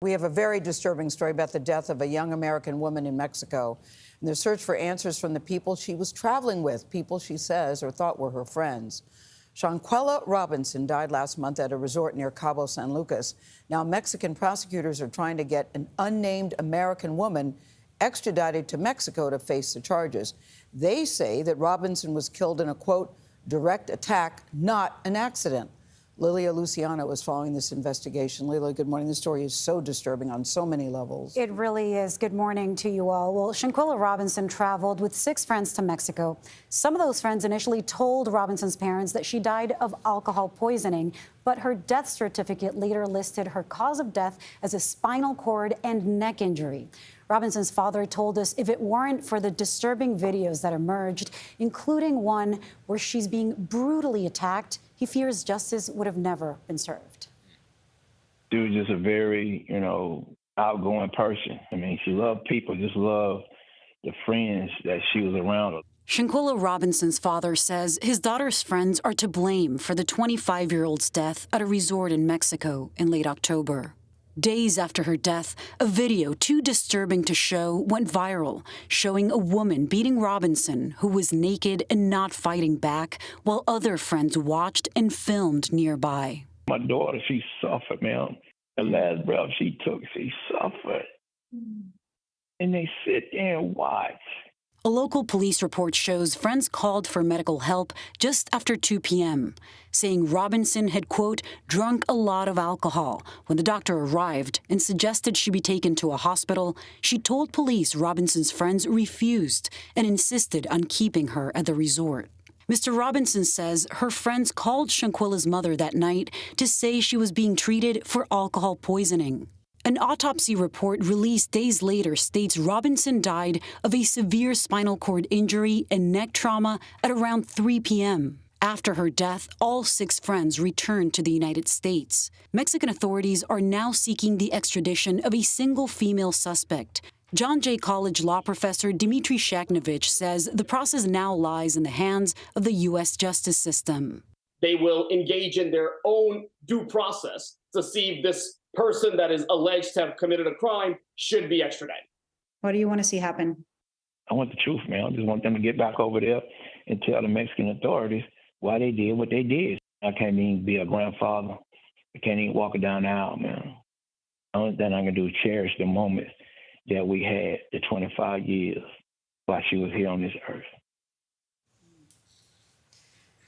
We have a very disturbing story about the death of a young American woman in Mexico and the search for answers from the people she was traveling with, people she says or thought were her friends. Shanquella Robinson died last month at a resort near Cabo San Lucas. Now, Mexican prosecutors are trying to get an unnamed American woman extradited to Mexico to face the charges. They say that Robinson was killed in a, quote, direct attack, not an accident. Lilia Luciano is following this investigation. Lilia, good morning. This story is so disturbing on so many levels. It really is. Good morning to you all. Well, Shanquella Robinson traveled with 6 friends to Mexico. Some of those friends initially told Robinson's parents that she died of alcohol poisoning, but her death certificate later listed her cause of death as a spinal cord and neck injury. Robinson's father told us if it weren't for the disturbing videos that emerged, including one where she's being brutally attacked, he fears justice would have never been served. She was just a very, outgoing person. I mean, she loved people, just loved the friends that she was around. Shanquella Robinson's father says his daughter's friends are to blame for the 25-year-old's death at a resort in Mexico in late October. Days after her death, a video too disturbing to show went viral, showing a woman beating Robinson, who was naked and not fighting back, while other friends watched and filmed nearby. My daughter, she suffered, man. The last breath she took, she suffered. And they sit there and watch. A local police report shows friends called for medical help just after 2 p.m., saying Robinson had, quote, drunk a lot of alcohol. When the doctor arrived and suggested she be taken to a hospital, she told police Robinson's friends refused and insisted on keeping her at the resort. Mr. Robinson says her friends called Shanquella's mother that night to say she was being treated for alcohol poisoning. An autopsy report released days later states Robinson died of a severe spinal cord injury and neck trauma at around 3 p.m. After her death, all 6 friends returned to the United States. Mexican authorities are now seeking the extradition of a single female suspect. John Jay College law professor Dmitry Shaknovich says the process now lies in the hands of the U.S. justice system. They will engage in their own due process to see if this person that is alleged to have committed a crime should be extradited. What do you want to see happen? I want the truth, man. I just want them to get back over there and tell the Mexican authorities why they did what they did. I can't even be a grandfather. I can't even walk her down the aisle, man. The only thing I can do is cherish the moments that we had, the 25 years while she was here on this earth.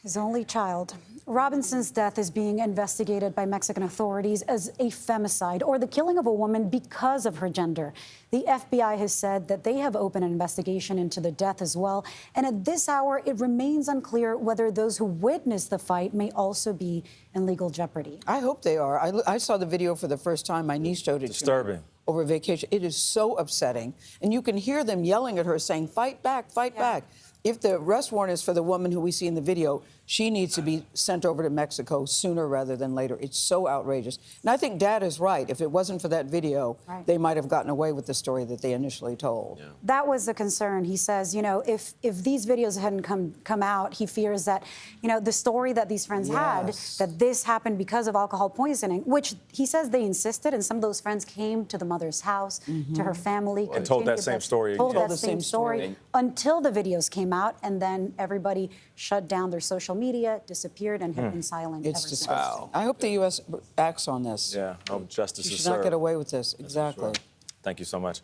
His only child. Robinson's death is being investigated by Mexican authorities as a femicide or the killing of a woman because of her gender. The FBI has said that they have opened an investigation into the death as well. And at this hour, it remains unclear whether those who witnessed the fight may also be in legal jeopardy. I hope they are. I saw the video for the first time. My niece showed it disturbing. To me over vacation. It is so upsetting. And you can hear them yelling at her saying, fight back, fight back. If the arrest warrant is for the woman who we see in the video, she needs to be sent over to Mexico sooner rather than later. It's so outrageous. And I think Dad is right. If it wasn't for that video, they might have gotten away with the story that they initially told. Yeah. That was the concern. He says, if these videos hadn't come out, he fears that, the story that these friends had, that this happened because of alcohol poisoning, which he says they insisted, and some of those friends came to the mother's house, to her family. And told that same story. Told that same story until the videos came out, and then everybody shut down their social media, disappeared, and have been silent ever since. Disgusting. I hope the U.S. acts on this. Yeah, I hope justice is served. She should not get away with this. Exactly. Thank you so much.